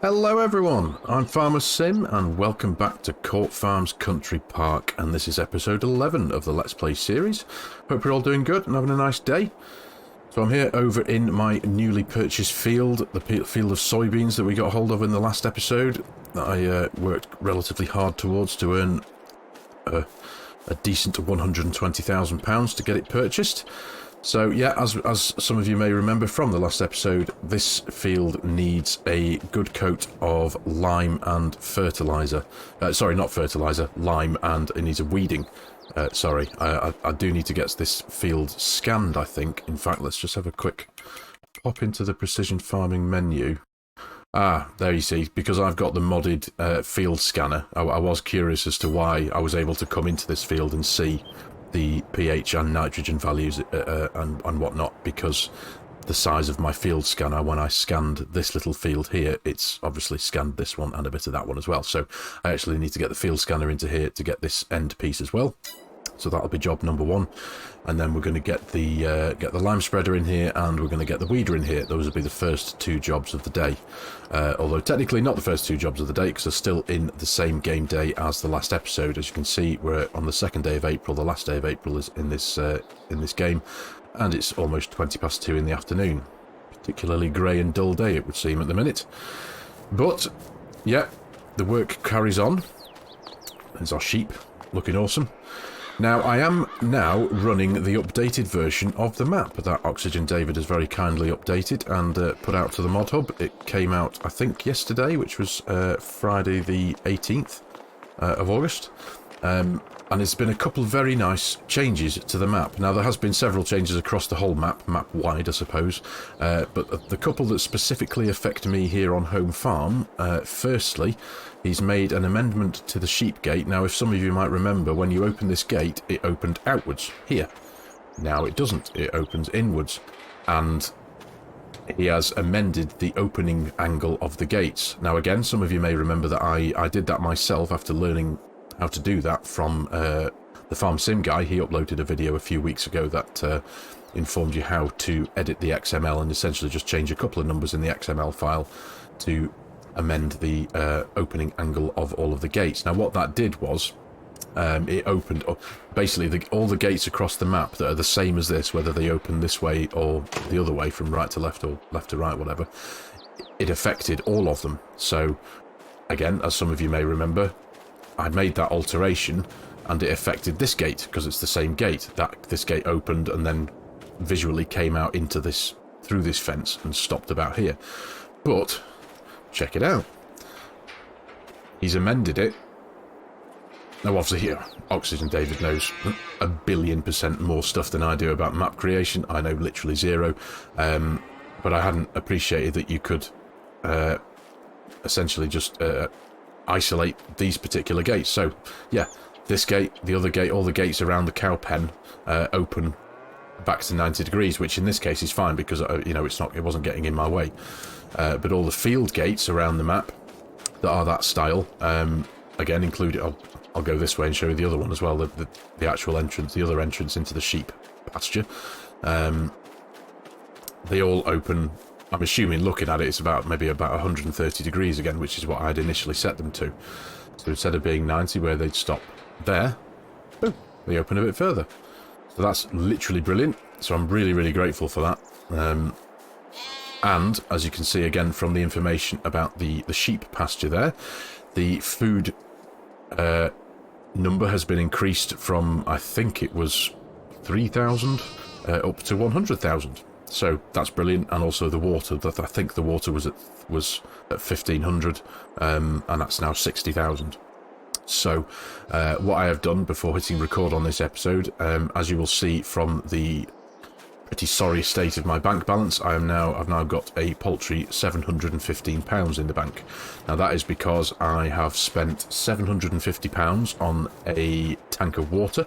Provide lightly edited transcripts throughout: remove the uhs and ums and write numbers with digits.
Hello everyone, I'm Farmer Sim and welcome back to Court Farms Country Park, and this is episode 11 of the Let's Play series. Hope you're all doing good and having a nice day. So I'm here over in my newly purchased field, the field of soybeans that we got hold of in the last episode, that I worked relatively hard towards to earn a decent £120,000 to get it purchased. So yeah, as some of you may remember from the last episode, this field needs a good coat of lime and fertilizer. Sorry, not fertilizer, lime, and it needs a weeding. Sorry, I do need to get this field scanned, I think. In fact, let's just have a quick pop into the precision farming menu. Ah, there you see, because I've got the modded field scanner, I was curious as to why I was able to come into this field and see the pH and nitrogen values and whatnot, because the size of my field scanner, when I scanned this little field here, it's obviously scanned this one and a bit of that one as well. So I actually need to get the field scanner into here to get this end piece as well. So that'll be job number one, and then we're going to get the lime spreader in here, and we're going to get the weeder in here. Those will be the first two jobs of the day, although technically not the first two jobs of the day, because they're still in the same game day as the last episode. As you can see, we're on the 2nd day of April. The last day of April is in this game, and it's almost 2:20 in the afternoon. Particularly grey and dull day, it would seem, at the minute. But yeah, the work carries on. There's our sheep, looking awesome. Now, I am now running the updated version of the map that Oxygen David has very kindly updated and put out to the mod hub. It came out, I think, yesterday, which was Friday the 18th of August. And there's been a couple of very nice changes to the map. Now, there has been several changes across the whole map-wide, I suppose. But the couple that specifically affect me here on home farm, firstly, he's made an amendment to the sheep gate. Now, if some of you might remember, when you open this gate, it opened outwards, here. Now it doesn't, it opens inwards. And he has amended the opening angle of the gates. Now, again, some of you may remember that I did that myself after learning how to do that from the Farm Sim guy. He uploaded a video a few weeks ago that informed you how to edit the XML and essentially just change a couple of numbers in the XML file to amend the opening angle of all of the gates. Now, what that did was it opened up basically all the gates across the map that are the same as this, whether they open this way or the other way, from right to left or left to right, whatever. It affected all of them. So again, as some of you may remember, I made that alteration and it affected this gate because it's the same gate. This gate opened and then visually came out into this, through this fence, and stopped about here. But check it out, he's amended it. Now, obviously, here, Oxygen David knows 1,000,000,000% more stuff than I do about map creation. I know literally zero, but I hadn't appreciated that you could essentially just isolate these particular gates. So yeah, this gate, the other gate, all the gates around the cow pen open back to 90 degrees, which in this case is fine because you know, it wasn't getting in my way. But all the field gates around the map that are that style, again, included. I'll go this way and show you the other one as well. The actual entrance, the other entrance into the sheep pasture. They all open. I'm assuming, looking at it, it's maybe about 130 degrees again, which is what I'd initially set them to. So instead of being 90, where they'd stop there, boom, they open a bit further. So that's literally brilliant. So I'm really, really grateful for that. And as you can see again from the information about the sheep pasture there, the food number has been increased from, I think it was 3,000 up to 100,000. So that's brilliant. And also the water, that I think the water was at 1,500, and that's now 60,000. So what I have done before hitting record on this episode, as you will see from the pretty sorry state of my bank balance, I've now got a paltry £715 in the bank. Now that is because I have spent £750 on a tank of water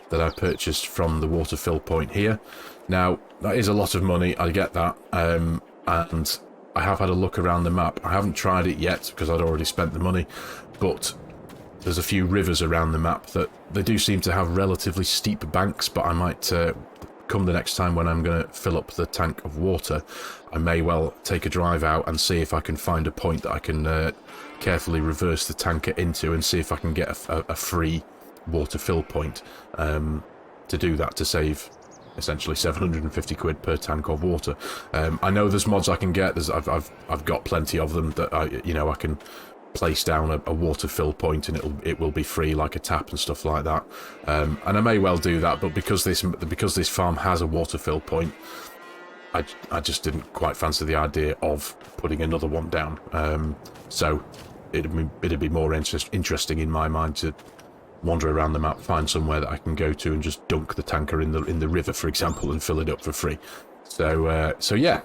that I purchased from the water fill point here. Now, that is a lot of money, I get that, and I have had a look around the map. I haven't tried it yet because I'd already spent the money, but there's a few rivers around the map that they do seem to have relatively steep banks, but I might come the next time when I'm going to fill up the tank of water, I may well take a drive out and see if I can find a point that I can carefully reverse the tanker into and see if I can get a free water fill point to do that, to save essentially 750 quid per tank of water. I know there's mods I can get. I've got plenty of them that I can place down a water fill point and it will be free, like a tap and stuff like that. And I may well do that, but because this farm has a water fill point, I just didn't quite fancy the idea of putting another one down. So it'd be more interesting in my mind to wander around the map, find somewhere that I can go to and just dunk the tanker in the river, for example, and fill it up for free. So yeah,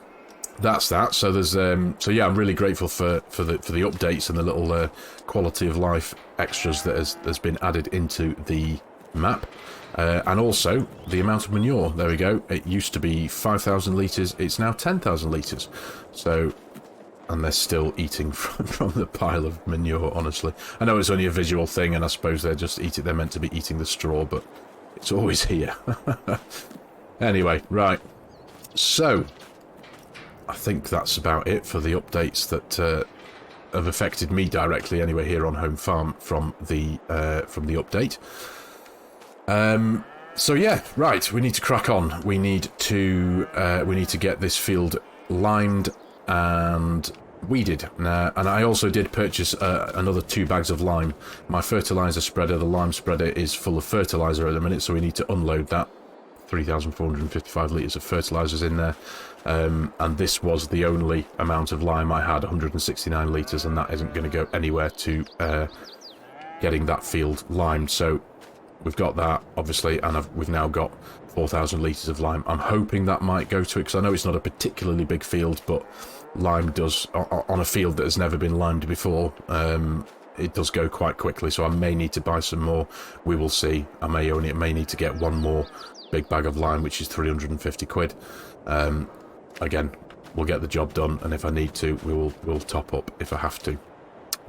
that's that. So there's so yeah, I'm really grateful for the updates and the little quality of life extras that has been added into the map, and also the amount of manure. There we go. It used to be 5,000 litres. It's now 10,000 litres. So. And they're still eating from the pile of manure, honestly. I know it's only a visual thing, and I suppose they're meant to be eating the straw, but it's always here. Anyway, right. So, I think that's about it for the updates that have affected me directly, anyway, here on Home Farm from the update. So yeah, right. We need to crack on. We need to get this field limed and weeded. And I also did purchase another 2 bags of lime. My fertilizer spreader, the lime spreader, is full of fertilizer at the minute, so we need to unload that. 3,455 litres of fertilizers in there, and this was the only amount of lime I had, 169 litres, and that isn't going to go anywhere to getting that field limed. So we've got that, obviously, and we've now got 4,000 litres of lime. I'm hoping that might go to it, because I know it's not a particularly big field, but lime does, on a field that has never been limed before, it does go quite quickly, so I may need to buy some more. We will see. I may need to get one more big bag of lime, which is 350 quid. Again, we'll get the job done, and if I need to, we'll top up if I have to.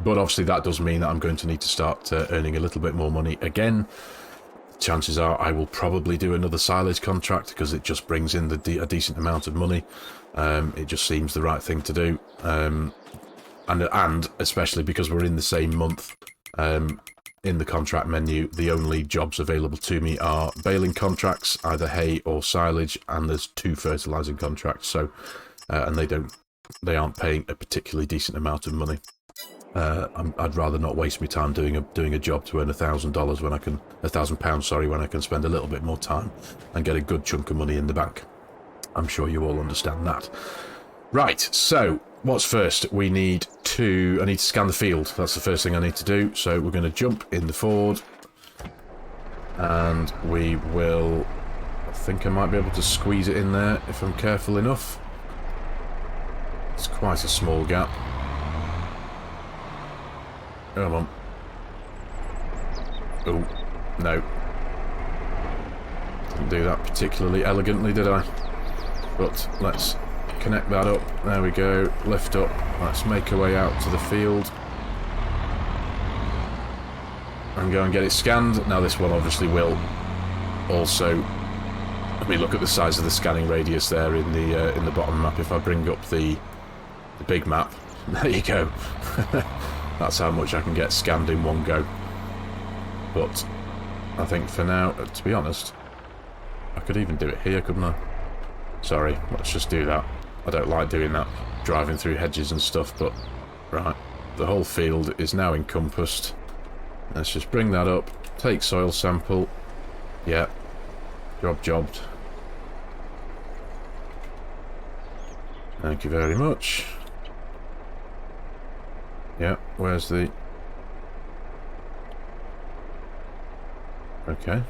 But obviously that does mean that I'm going to need to start earning a little bit more money again. Chances are I will probably do another silage contract, because it just brings in a decent amount of money. It just seems the right thing to do, and especially because we're in the same month. In the contract menu, the only jobs available to me are baling contracts, either hay or silage, and there's 2 fertilizing contracts. So, and they aren't paying a particularly decent amount of money. I'd rather not waste my time doing a job to earn £1,000 when I can £1,000, sorry, when I can spend a little bit more time and get a good chunk of money in the bank. I'm sure you all understand that. Right, so what's first? I need to scan the field. That's the first thing I need to do. So we're going to jump in the Ford, and we will, I think I might be able to squeeze it in there if I'm careful enough. It's quite a small gap. Come on. Oh, no. Didn't do that particularly elegantly, did I? But let's connect that up. There we go. Lift up. Let's make our way out to the field and go and get it scanned. Now this one obviously will also, let me look at the size of the scanning radius there in the bottom map. If I bring up the big map, there you go. That's how much I can get scanned in one go. But I think for now, to be honest, I could even do it here, couldn't I? Sorry, let's just do that. I don't like doing that, driving through hedges and stuff, but right, the whole field is now encompassed. Let's just bring that up, take soil sample. Yeah, jobbed. Thank you very much. Yeah, where's the... Okay.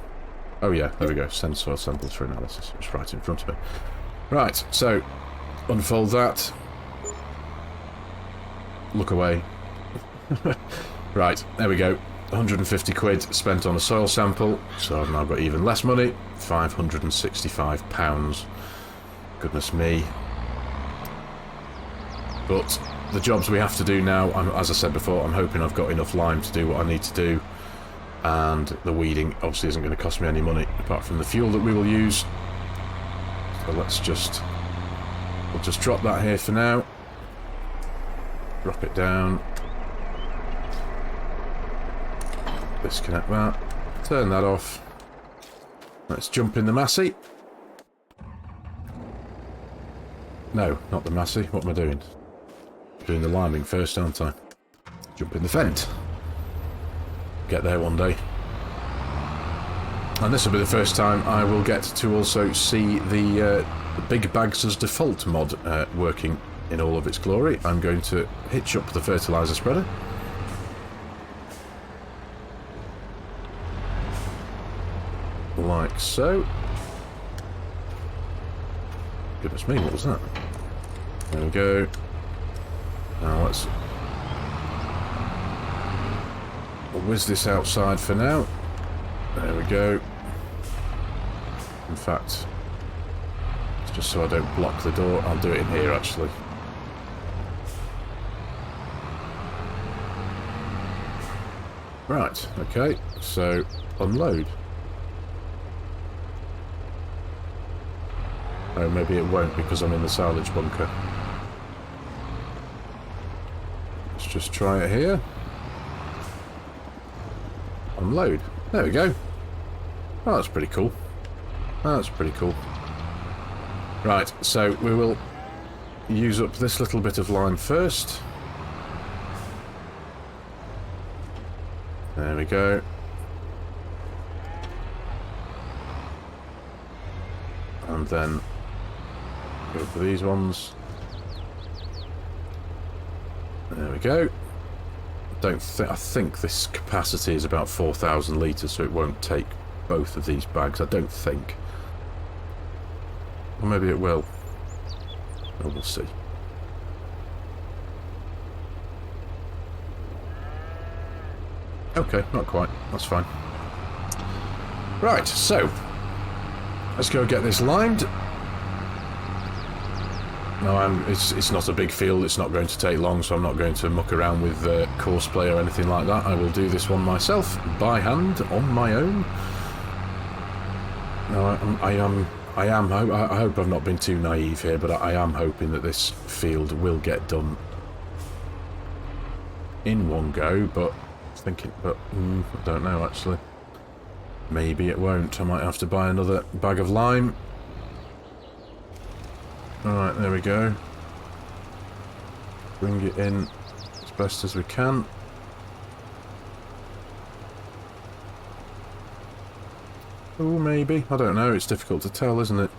Oh yeah, there we go. Send soil samples for analysis. It's right in front of me. Right, so unfold that. Look away. Right, there we go. 150 quid spent on a soil sample, so I've now got even less money. £565. Goodness me. But the jobs we have to do now, as I said before, I'm hoping I've got enough lime to do what I need to do. And the weeding obviously isn't going to cost me any money, apart from the fuel that we will use. So we'll just drop that here for now. Drop it down. Disconnect that. Turn that off. Let's jump in the Massey. No, not the Massey. What am I doing? Doing the liming first, aren't I? Jump in the Fent. Get there one day. And this will be the first time I will get to also see the Big Bags as Default mod working in all of its glory. I'm going to hitch up the fertilizer spreader. Like so. Goodness me, what was that? There we go. Now let's whiz this outside for now. There we go. In fact, just so I don't block the door, I'll do it in here actually. Right, okay, so unload. Oh, maybe it won't because I'm in the silage bunker. Let's just try it here. Unload. There we go. Oh, that's pretty cool. That's pretty cool. Right, so we will use up this little bit of line first. There we go. And then go for these ones. There we go. I think this capacity is about 4,000 litres, so it won't take both of these bags. I don't think. Or maybe it will. Oh, we'll see. Okay, not quite. That's fine. Right, so let's go get this limed. No, it's not a big field, it's not going to take long, so I'm not going to muck around with CORSAIR or anything like that. I will do this one myself, by hand, on my own. No, I hope I've not been too naive here, but I am hoping that this field will get done in one go, but I don't know actually. Maybe it won't. I might have to buy another bag of lime. Alright, there we go. Bring it in as best as we can. Oh, maybe. I don't know. It's difficult to tell, isn't it?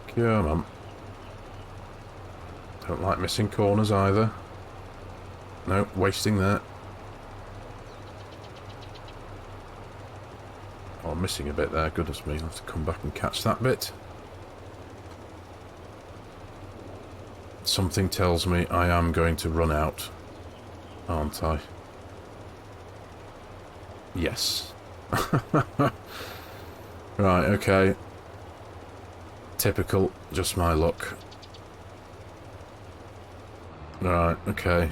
Come on. Don't like missing corners either. No, wasting that. Oh, I'm missing a bit there. Goodness me, I'll have to come back and catch that bit. Something tells me I am going to run out, aren't I? Yes. Right, okay. Typical, just my luck. Right, okay.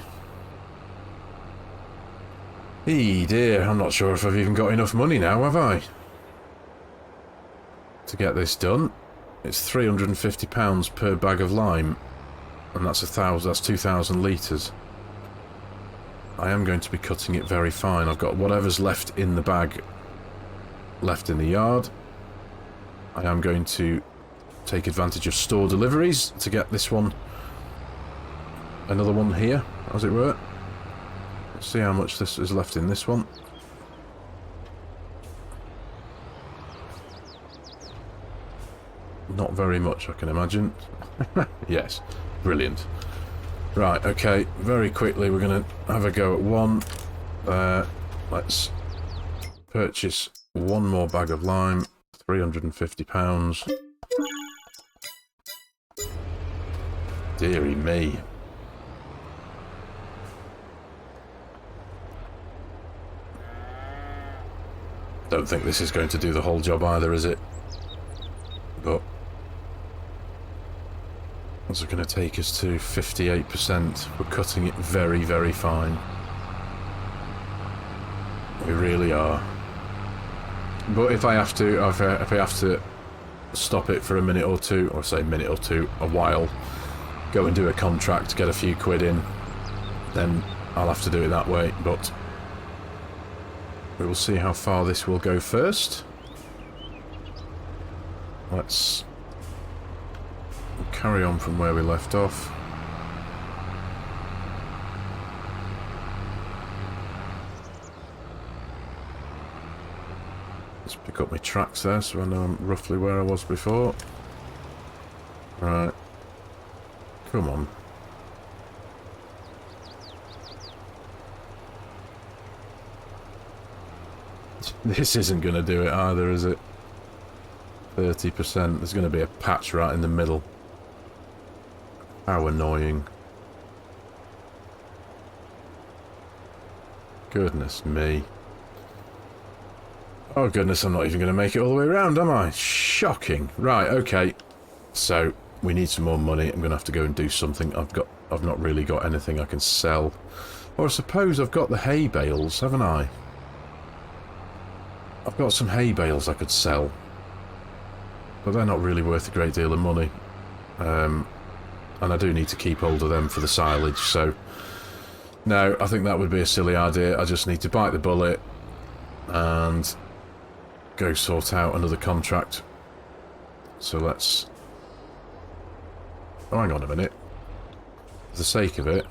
Eee dear, I'm not sure if I've even got enough money now, have I? To get this done. It's £350 per bag of lime. And that's 2,000 litres. I am going to be cutting it very fine. I've got whatever's left in the bag left in the yard. I am going to take advantage of store deliveries to get this one, another one here, as it were. Let's see how much this is left in this one. Not very much, I can imagine. Yes, brilliant. Right, okay, very quickly we're going to have a go at one. Let's purchase one more bag of lime, £350. Deary me. Don't think this is going to do the whole job either, is it? But what's it going to take us to? 58%. We're cutting it very, very fine. We really are. But if I have to, if I have to stop it for a minute or two, or say a minute or two, a while, go and do a contract, get a few quid in, then I'll have to do it that way. But we will see how far this will go first. Let's carry on from where we left off. Let's pick up my tracks there so I know I'm roughly where I was before. Right. Come on. This isn't going to do it either, is it? 30%. There's going to be a patch right in the middle. How annoying. Goodness me. Oh goodness, I'm not even going to make it all the way around, am I? Shocking. Right, okay. So, we need some more money. I'm going to have to go and do something. I've not really got anything I can sell. Or I suppose I've got the hay bales, haven't I? I've got some hay bales I could sell. But they're not really worth a great deal of money. And I do need to keep hold of them for the silage, so... No, I think that would be a silly idea. I just need to bite the bullet and go sort out another contract. So let's... Oh, hang on a minute. For the sake of it,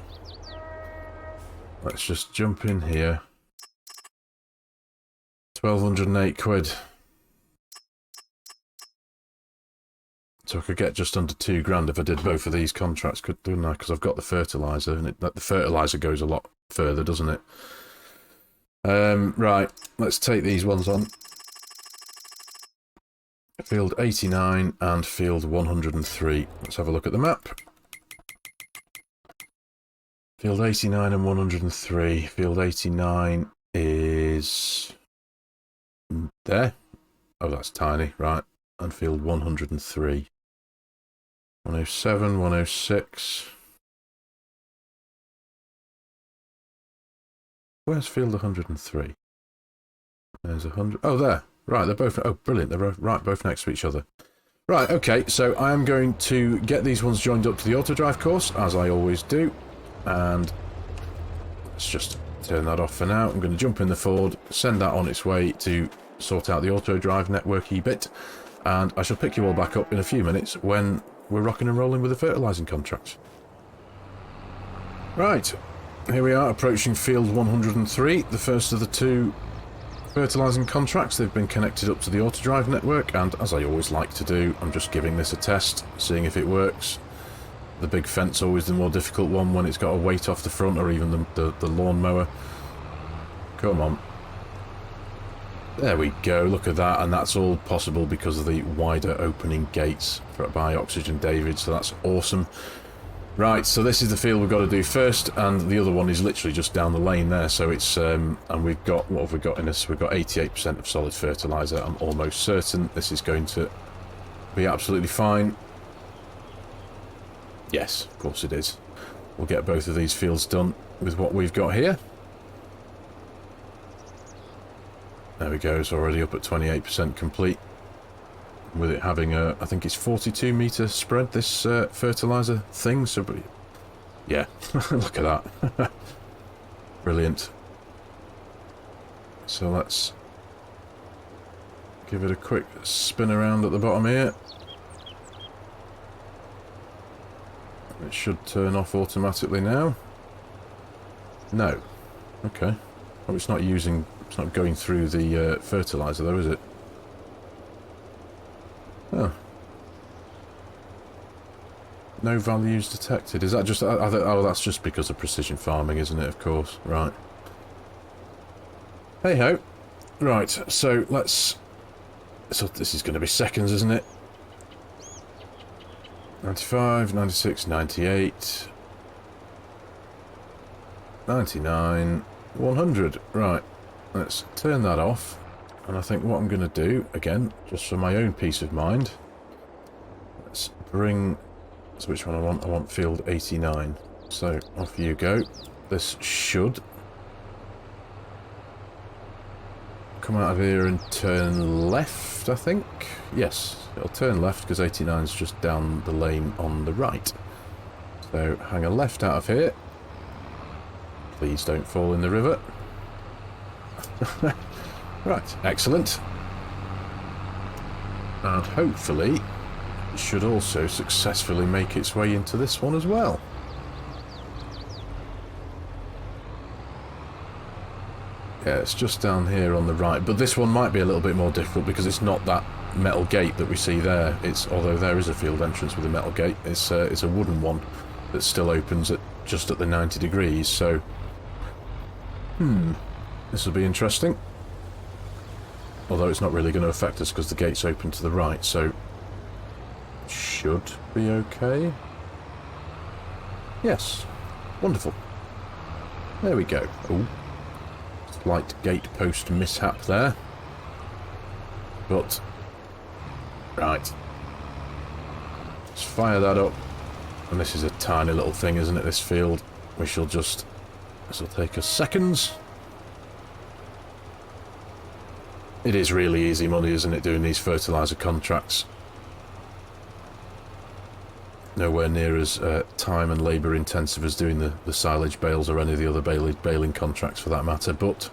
let's just jump in here. 1,208 quid. So I could get just under 2 grand if I did both of these contracts, couldn't I? Because I've got the fertiliser, and the fertiliser goes a lot further, doesn't it? Right, let's take these ones on. Field 89 and field 103. Let's have a look at the map. Field 89 and 103. Field 89 is... there. Oh, that's tiny, right. And field 103. 107, 106. Where's field 103? There's 100. Oh, there. Right, they're both... Oh, brilliant. They're right, both next to each other. Right, okay. So I am going to get these ones joined up to the auto drive course, as I always do. And let's just turn that off for now. I'm going to jump in the Ford, send that on its way to sort out the auto drive networky bit. And I shall pick you all back up in a few minutes when we're rocking and rolling with the fertilising contracts. Right, here we are approaching field 103, the first of the 2 fertilising contracts. They've been connected up to the auto drive network, and as I always like to do, I'm just giving this a test, seeing if it works. The big fence always the more difficult one when it's got a weight off the front, or even the lawnmower. Come on. There we go, look at that, and that's all possible because of the wider opening gates by Oxygen David, so that's awesome. Right, so this is the field we've got to do first, and the other one is literally just down the lane there, so it's, and we've got, what have we got in this? We've got 88% of solid fertiliser. I'm almost certain this is going to be absolutely fine. Yes, of course it is. We'll get both of these fields done with what we've got here. There we go, it's already up at 28% complete. With it having a, I think it's 42 metre spread, this fertiliser thing, so yeah, look at that. Brilliant. So let's give it a quick spin around at the bottom here. It should turn off automatically now. No. Okay. Oh, it's not using... It's not going through the fertiliser though, is it? Oh. No values detected. Is that just... oh, that's just because of precision farming, isn't it? Of course. Right. Hey-ho. Right, so let's... So this is going to be seconds, isn't it? 95, 96, 98... 99... 100. Right. Let's turn that off, and I think what I'm going to do, again, just for my own peace of mind, let's bring, so which one I want? I want field 89. So, off you go. This should come out of here and turn left, I think. Yes, it'll turn left because 89 is just down the lane on the right. So hang a left out of here. Please don't fall in the river. Right, excellent. And hopefully it should also successfully make its way into this one as well. Yeah, it's just down here on the right, but this one might be a little bit more difficult because it's not that metal gate that we see there. It's, although there is a field entrance with a metal gate, it's a wooden one that still opens at just at the 90 degrees. So, this will be interesting. Although it's not really going to affect us because the gate's open to the right, so should be okay. Yes, wonderful. There we go. Oh. Slight gate post mishap there, but right, let's fire that up. And this is a tiny little thing, isn't it, this field? We shall just, this will take us seconds. It is really easy money, isn't it, doing these fertilizer contracts? Nowhere near as time and labour intensive as doing the silage bales or any of the other baling contracts for that matter, but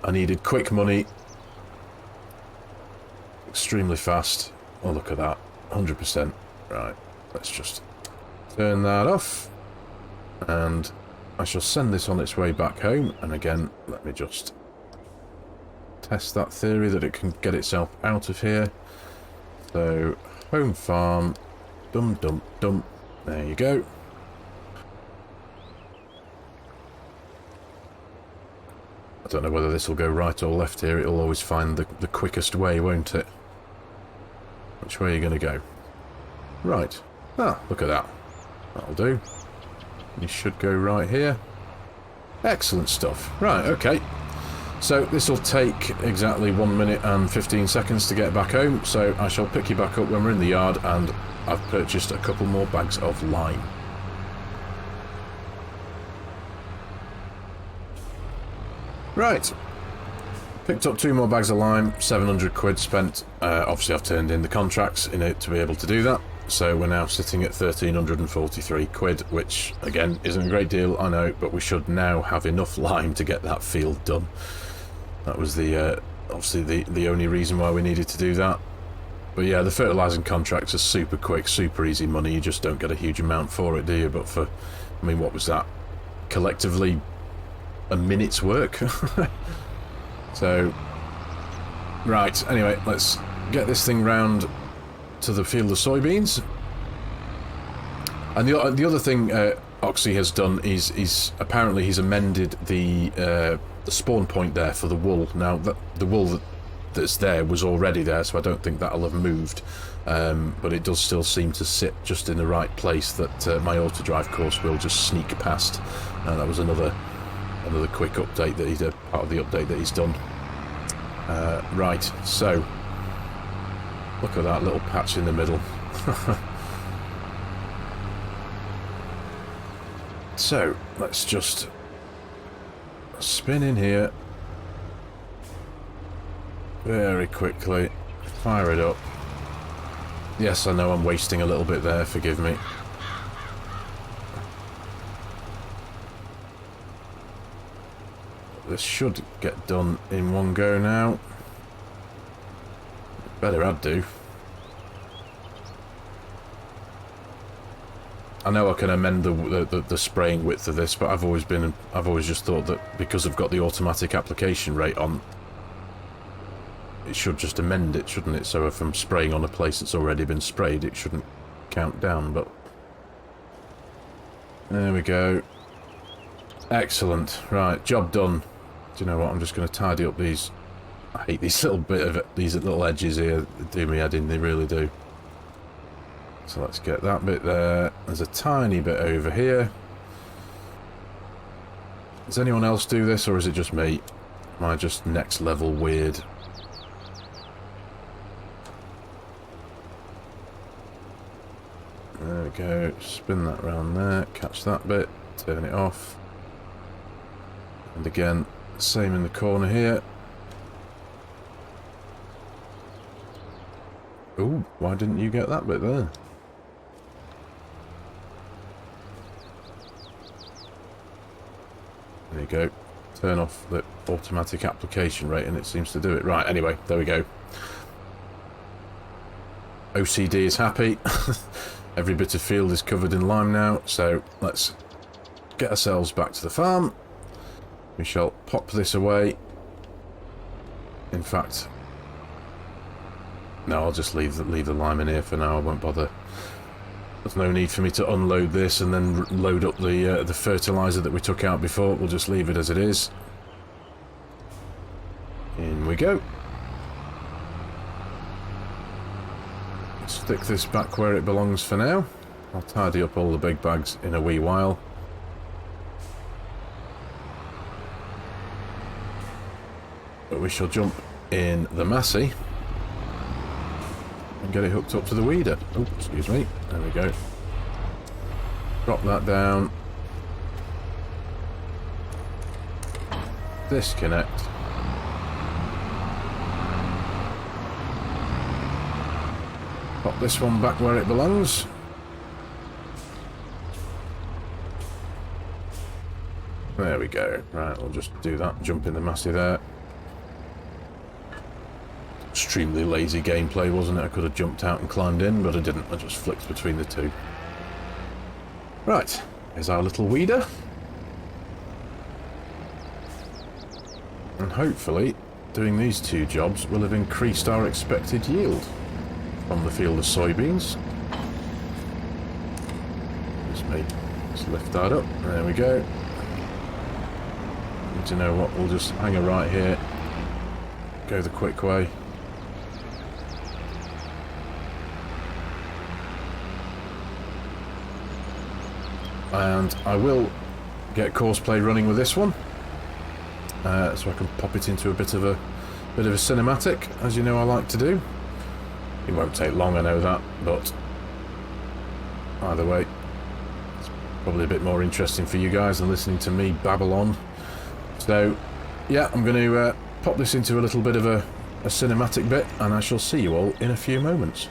I needed quick money, extremely fast. Oh, look at that, 100%. Right, let's just turn that off, and I shall send this on its way back home. And again, let me just test that theory that it can get itself out of here. So, home farm. Dum dum dum. There you go. I don't know whether this will go right or left here. It'll always find the quickest way, won't it? Which way are you going to go? Right. Ah, look at that. That'll do. You should go right here. Excellent stuff. Right, okay. So this will take exactly 1 minute and 15 seconds to get back home. So I shall pick you back up when we're in the yard, and I've purchased a couple more bags of lime. Right. Picked up 2 more bags of lime, 700 quid spent. Obviously I've turned in the contracts in it to be able to do that. So we're now sitting at 1,343 quid, which again isn't a great deal, I know, but we should now have enough lime to get that field done. That was the obviously the only reason why we needed to do that. But yeah, the fertilising contracts are super quick, super easy money. You just don't get a huge amount for it, do you? But for, I mean, what was that? Collectively, a minute's work. So, right, anyway, let's get this thing round to the field of soybeans. And the other thing Oxy has done is apparently he's amended the spawn point there for the wool. Now, the wool that's there was already there, so I don't think that'll have moved. But it does still seem to sit just in the right place that my auto-drive course will just sneak past. That was another quick update that he did, part of the update that he's done. Right, so look at that little patch in the middle. So let's just spin in here very quickly, fire it up. Yes, I know I'm wasting a little bit there, forgive me. This should get done in one go now. Better I'd do. I know I can amend the spraying width of this, but I've always just thought that because I've got the automatic application rate on, it should just amend it, shouldn't it? So if I'm spraying on a place that's already been sprayed, it shouldn't count down, but there we go. Excellent. Right, job done. Do you know what? I'm just going to tidy up these. I hate these little edges here. They do me head in, they really do. So let's get that bit there. There's a tiny bit over here. Does anyone else do this, or is it just me? Am I just next level weird? There we go. Spin that round there. Catch that bit. Turn it off. And again, same in the corner here. Ooh, why didn't you get that bit there? There you go. Turn off the automatic application rate and it seems to do it. Right, anyway, there we go. OCD is happy. Every bit of field is covered in lime now, so let's get ourselves back to the farm. We shall pop this away. In fact, no, I'll just leave the lime in here for now. I won't bother. There's no need for me to unload this and then load up the fertilizer that we took out before. We'll just leave it as it is. In we go. Stick this back where it belongs for now. I'll tidy up all the big bags in a wee while. But we shall jump in the Massey and get it hooked up to the weeder. Oh, excuse me. There we go. Drop that down. Disconnect. Pop this one back where it belongs. There we go. Right, we'll just do that. Jump in the Massey there. Extremely lazy gameplay, wasn't it? I could have jumped out and climbed in, but I didn't. I just flicked between the two. Right, here's our little weeder. And hopefully, doing these two jobs will have increased our expected yield from the field of soybeans. Let's lift that up. There we go. And you know what? We'll just hang her right here. Go the quick way. And I will get Courseplay running with this one, so I can pop it into a bit of a cinematic, as you know I like to do. It won't take long, I know that, but either way, it's probably a bit more interesting for you guys than listening to me babble on. So, yeah, I'm going to pop this into a little bit of a cinematic bit, and I shall see you all in a few moments.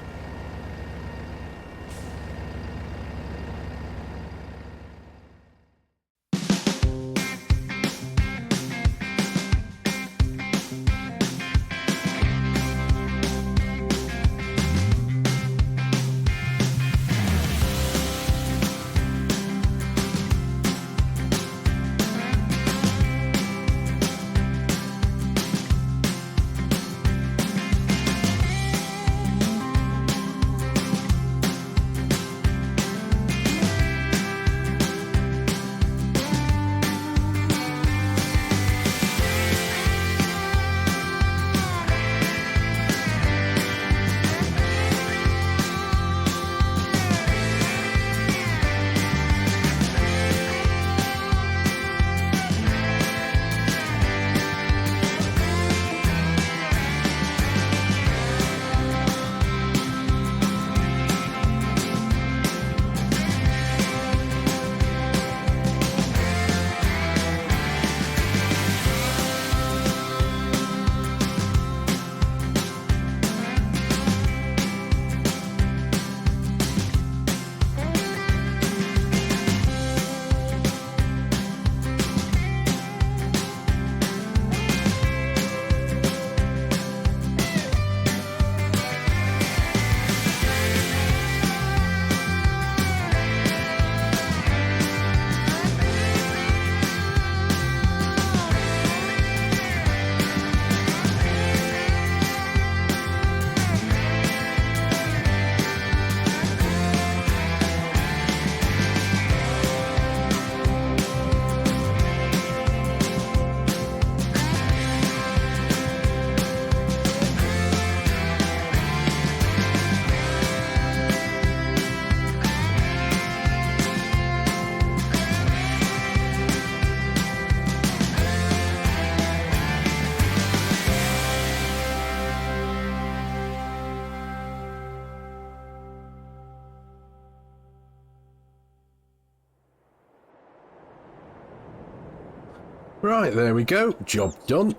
Right, there we go. Job done.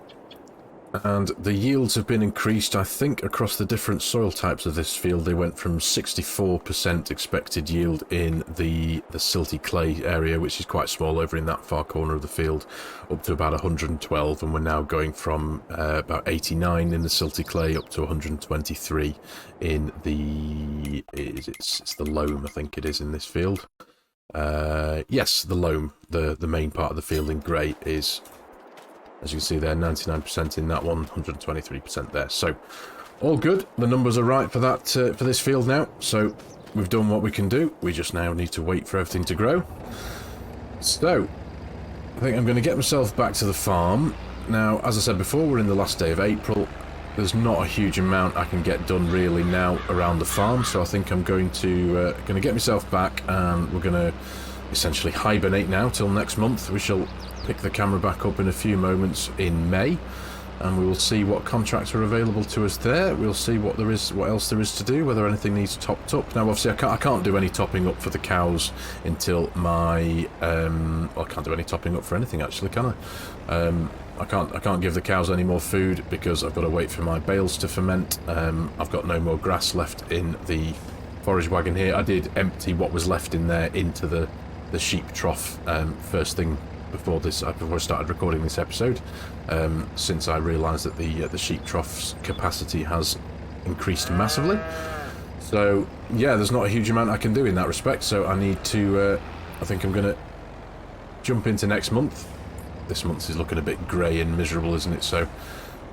And the yields have been increased, I think, across the different soil types of this field. They went from 64% expected yield in the silty clay area, which is quite small over in that far corner of the field, up to about 112, and we're now going from about 89 in the silty clay up to 123 in the... it's the loam, I think it is, in this field. Yes, the loam, the main part of the field in grey is... As you can see there, 99% in that one, 123% there. So, all good. The numbers are right for that for this field now. So, we've done what we can do. We just now need to wait for everything to grow. So, I think I'm going to get myself back to the farm. Now, as I said before, we're in the last day of April. There's not a huge amount I can get done really now around the farm. So, I think I'm going to get myself back, and we're going to essentially hibernate now till next month. We shall pick the camera back up in a few moments in May, and we will see what contracts are available to us there. We'll see what else there is to do, whether anything needs topped up. Now obviously I can't do any topping up for the cows until my well, I can't do any topping up for anything actually, can I? I can't give the cows any more food because I've got to wait for my bales to ferment. I've got no more grass left in the forage wagon here. I did empty what was left in there into the sheep trough first thing before I started recording this episode, since I realised that the sheep trough's capacity has increased massively. So yeah, there's not a huge amount I can do in that respect, so I need to I think I'm gonna jump into next month. This month is looking a bit grey and miserable, isn't it? So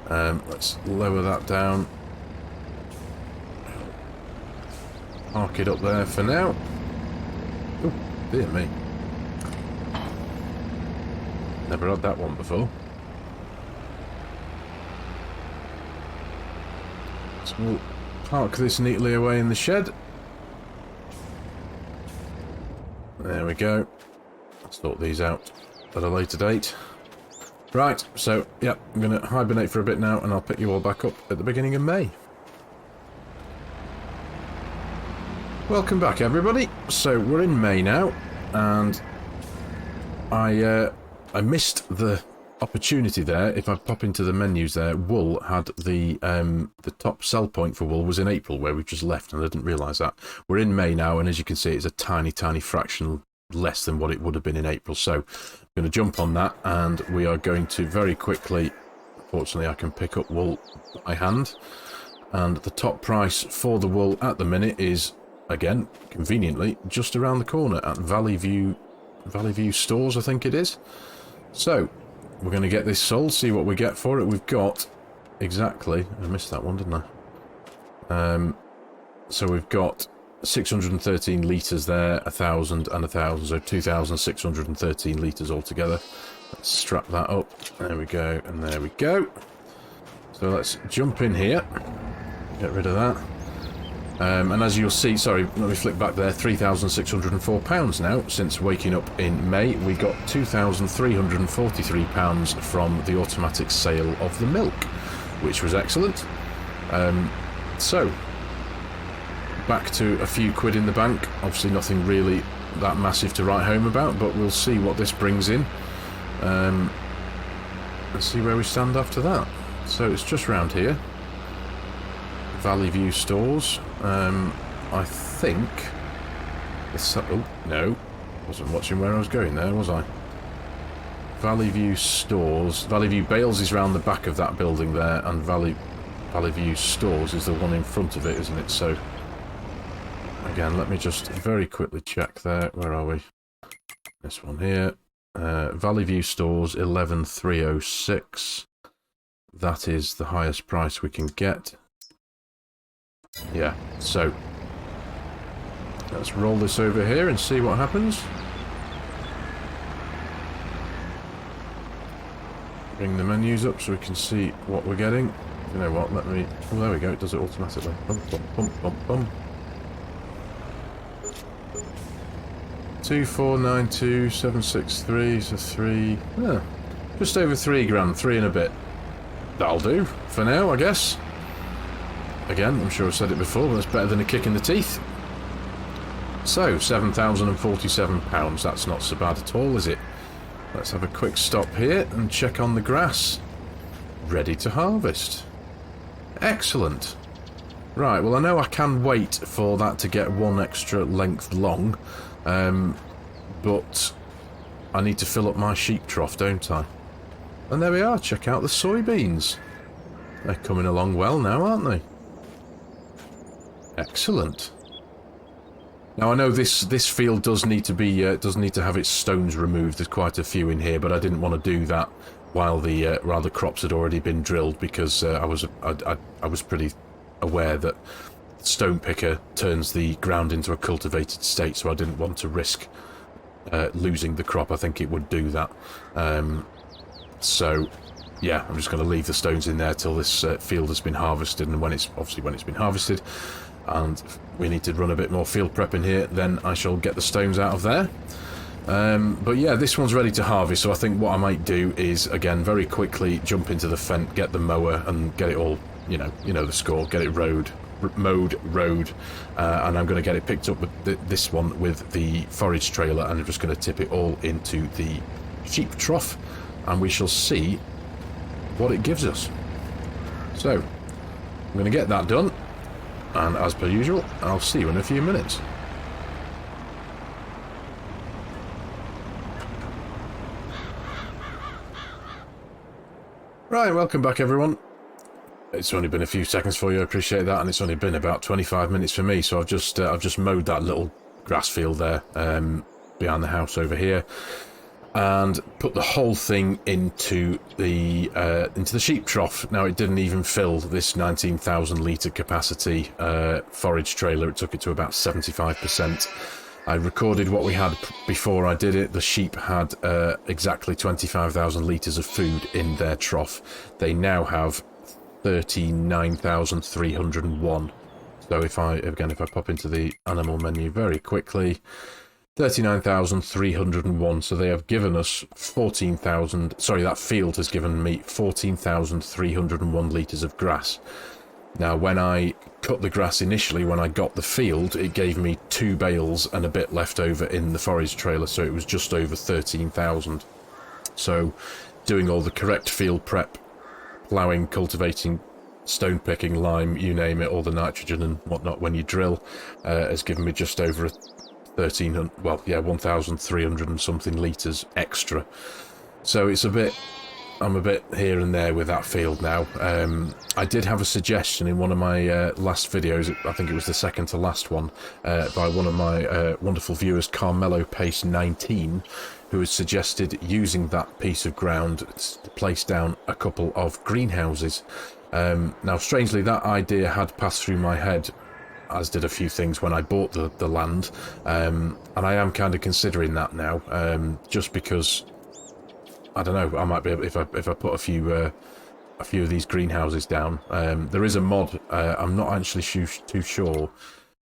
let's lower that down, park it up there for now. Oh dear me, never had that one before. So we'll park this neatly away in the shed. There we go. Let's sort these out at a later date. Right, so yeah, I'm going to hibernate for a bit now, and I'll pick you all back up at the beginning of May. Welcome back, everybody. So we're in May now, and I missed the opportunity there. If I pop into the menus there, wool had the top sell point for wool was in April, where we just left, and I didn't realise that. We're in May now, and as you can see, it's a tiny fraction less than what it would have been in April. So I'm going to jump on that, and we are going to very quickly, fortunately I can pick up wool by hand, and the top price for the wool at the minute is, again, conveniently, just around the corner at Valley View Stores, I think it is. So, we're going to get this sold, see what we get for it. We've got exactly... I missed that one, didn't I? So we've got 613 litres there, 1,000 and 1,000, so 2,613 litres altogether. Let's strap that up. There we go, and there we go. So let's jump in here. Get rid of that. And as you'll see, sorry, let me flick back there, £3,604 now. Since waking up in May, we got £2,343 from the automatic sale of the milk, which was excellent. So, back to a few quid in the bank. Obviously nothing really that massive to write home about, but we'll see what this brings in. Let's see where we stand after that. So it's just round here. Valley View Stores. I think... oh, no. Wasn't watching where I was going there, was I? Valley View Stores. Valley View Bales is round the back of that building there, and Valley View Stores is the one in front of it, isn't it? So, again, let me just very quickly check there. Where are we? This one here. Valley View Stores, 11,306. That is the highest price we can get. Yeah, so let's roll this over here and see what happens. Bring the menus up so we can see what we're getting. You know what, let me... oh, there we go, it does it automatically. Bum, bum, bum, bum, bum. 2,492,763, so 3... yeah, just over 3 grand, 3 and a bit. That'll do, for now, I guess. Again, I'm sure I've said it before, but that's better than a kick in the teeth. So, £7,047. That's not so bad at all, is it? Let's have a quick stop here and check on the grass. ready to harvest. Excellent. Right, well I know I can wait for that to get one extra length long, but I need to fill up my sheep trough, don't I? And there we are, check out the soybeans. They're coming along well now, aren't they? Excellent. Now I know this field does need to be does need to have its stones removed. There's quite a few in here, but I didn't want to do that while the crops had already been drilled, because I was pretty aware that stone picker turns the ground into a cultivated state, so I didn't want to risk losing the crop. I think it would do that. So yeah, I'm just going to leave the stones in there till this field has been harvested, and when it's been harvested and we need to run a bit more field prep in here, then I shall get the stones out of there. But yeah, this one's ready to harvest, so I think what I might do is, again, very quickly jump into the fence, get the mower and get it all, you know the score, get it mowed, and I'm going to get it picked up with this one with the forage trailer, and I'm just going to tip it all into the sheep trough, and we shall see what it gives us. So I'm going to get that done, and as per usual, I'll see you in a few minutes. Right, welcome back everyone. It's only been a few seconds for you, I appreciate that, and it's only been about 25 minutes for me, so I've just mowed that little grass field there behind the house over here, and put the whole thing into the sheep trough. Now, it didn't even fill this 19,000 litre capacity forage trailer. It took it to about 75%. I recorded what we had before I did it. The sheep had exactly 25,000 litres of food in their trough. They now have 39,301. So if I pop into the animal menu very quickly, 39,301. So they have given us 14,000. Sorry, that field has given me 14,301 litres of grass. Now, when I cut the grass initially, when I got the field, it gave me 2 bales and a bit left over in the forage trailer, so it was just over 13,000. So, doing all the correct field prep, ploughing, cultivating, stone picking, lime, you name it, all the nitrogen and whatnot when you drill, has given me just over 1,300 and something litres extra. So it's I'm a bit here and there with that field now. I did have a suggestion in one of my last videos, I think it was the second to last one, by one of my wonderful viewers, Carmelo Pace 19, who had suggested using that piece of ground to place down a couple of greenhouses. Now, strangely, that idea had passed through my head, as did a few things when I bought the land, and I am kind of considering that now, just because, I don't know, I might be able, if I put a few of these greenhouses down. There is a mod. I'm not actually too sure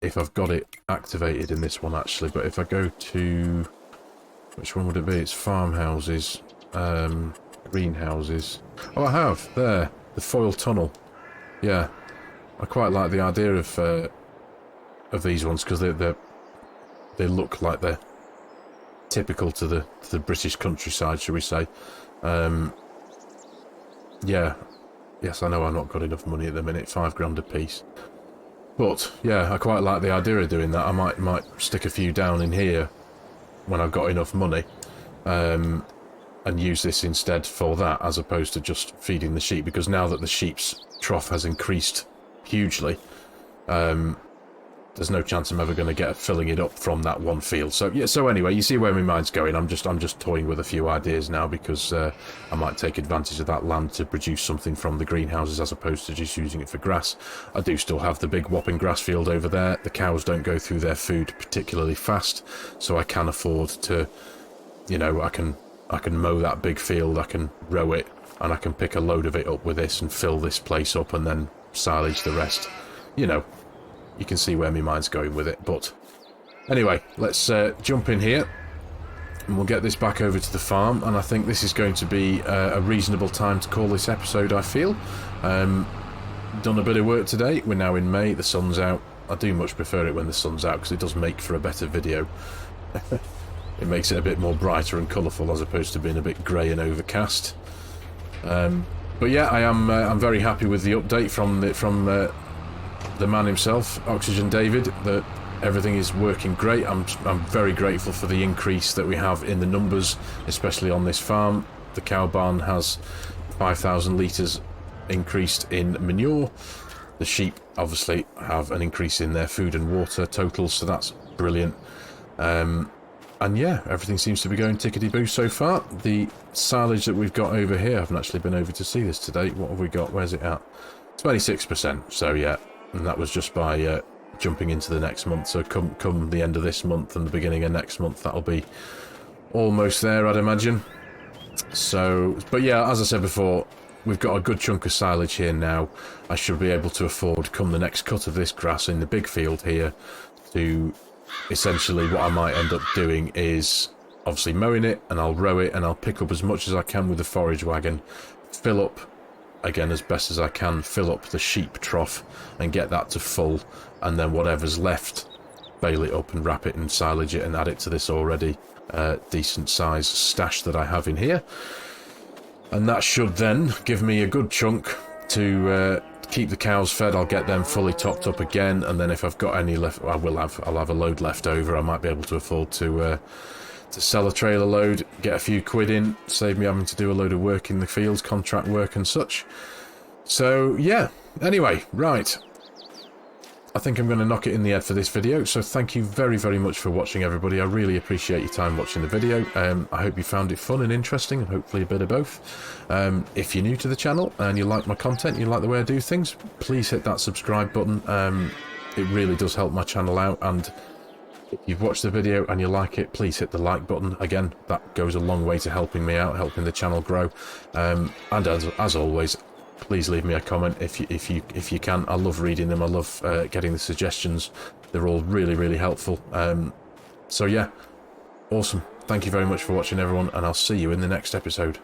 if I've got it activated in this one actually. But if I go to, which one would it be? It's farmhouses, greenhouses. Oh, I have there the foil tunnel. Yeah, I quite like the idea of these ones, because they look like they're typical to the British countryside, shall we say. Yeah, yes, I know I've not got enough money at the minute, £5 a piece, but yeah, I quite like the idea of doing that. I might stick a few down in here when I've got enough money, and use this instead for that, as opposed to just feeding the sheep, because now that the sheep's trough has increased hugely, there's no chance I'm ever going to get filling it up from that one field. So yeah. So anyway, you see where my mind's going. I'm just toying with a few ideas now, because I might take advantage of that land to produce something from the greenhouses, as opposed to just using it for grass. I do still have the big whopping grass field over there. The cows don't go through their food particularly fast, so I can afford to, you know, I can mow that big field, I can row it, and I can pick a load of it up with this and fill this place up, and then silage the rest. You know, you can see where my mind's going with it. But anyway, let's jump in here, and we'll get this back over to the farm. And I think this is going to be a reasonable time to call this episode, I feel. Done a bit of work today. We're now in May, the sun's out. I do much prefer it when the sun's out, because it does make for a better video. It makes it a bit more brighter and colourful, as opposed to being a bit grey and overcast. But yeah, I'm very happy with the update from the man himself, Oxygen David, that everything is working great. I'm very grateful for the increase that we have in the numbers, especially on this farm. The cow barn has 5,000 litres increased in manure. The sheep obviously have an increase in their food and water totals, so that's brilliant. And yeah, everything seems to be going tickety-boo so far. The silage that we've got over here, I haven't actually been over to see this today. What have we got? Where's it at? 26%. So yeah, and that was just by jumping into the next month. So come the end of this month and the beginning of next month, that'll be almost there, I'd imagine. So, but yeah, as I said before, we've got a good chunk of silage here now. I should be able to afford, come the next cut of this grass in the big field here, to essentially what I might end up doing is obviously mowing it, and I'll row it, and I'll pick up as much as I can with the forage wagon, fill up, again as best as I can, fill up the sheep trough and get that to full, and then whatever's left, bale it up and wrap it and silage it and add it to this already decent size stash that I have in here. And that should then give me a good chunk to keep the cows fed. I'll get them fully topped up again, and then if I've got any left, I'll have a load left over. I might be able to afford to sell a trailer load, get a few quid in, save me having to do a load of work in the fields, contract work and such. So yeah, anyway, right, I think I'm going to knock it in the head for this video. So thank you very, very much for watching, everybody. I really appreciate your time watching the video. I hope you found it fun and interesting, and hopefully a bit of both. If you're new to the channel and you like my content, you like the way I do things, please hit that subscribe button. It really does help my channel out, and if you've watched the video and you like it, please hit the like button. Again, that goes a long way to helping me out, helping the channel grow. And as always, please leave me a comment if you can. I love reading them. I love getting the suggestions. They're all really, really helpful. So yeah, awesome. Thank you very much for watching, everyone, and I'll see you in the next episode.